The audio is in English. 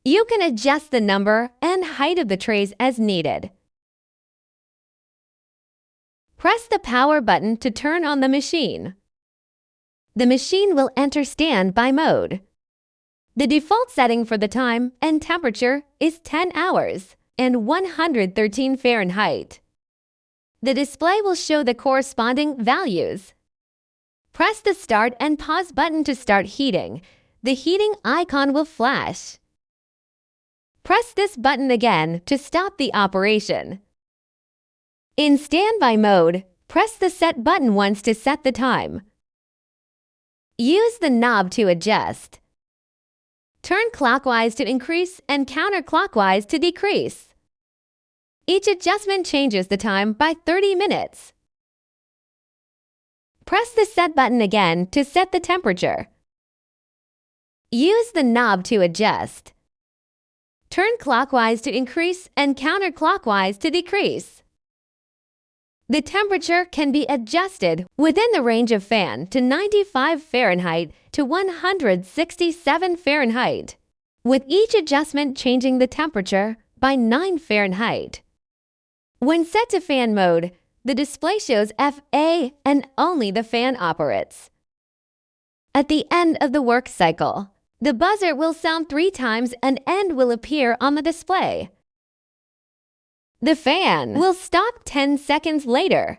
You can adjust the number and height of the trays as needed. Press the power button to turn on the machine. The machine will enter standby mode. The default setting for the time and temperature is 10 hours and 113 Fahrenheit. The display will show the corresponding values. Press the start and pause button to start heating. The heating icon will flash. Press this button again to stop the operation. In standby mode, press the set button once to set the time. Use the knob to adjust. Turn clockwise to increase and counterclockwise to decrease. Each adjustment changes the time by 30 minutes. Press the set button again to set the temperature. Use the knob to adjust. Turn clockwise to increase and counterclockwise to decrease. The temperature can be adjusted within the range of fan to 95 Fahrenheit to 167 Fahrenheit, with each adjustment changing the temperature by 9 Fahrenheit. When set to fan mode, the display shows FA and only the fan operates. At the end of the work cycle, the buzzer will sound 3 times and end will appear on the display. The fan will stop 10 seconds later.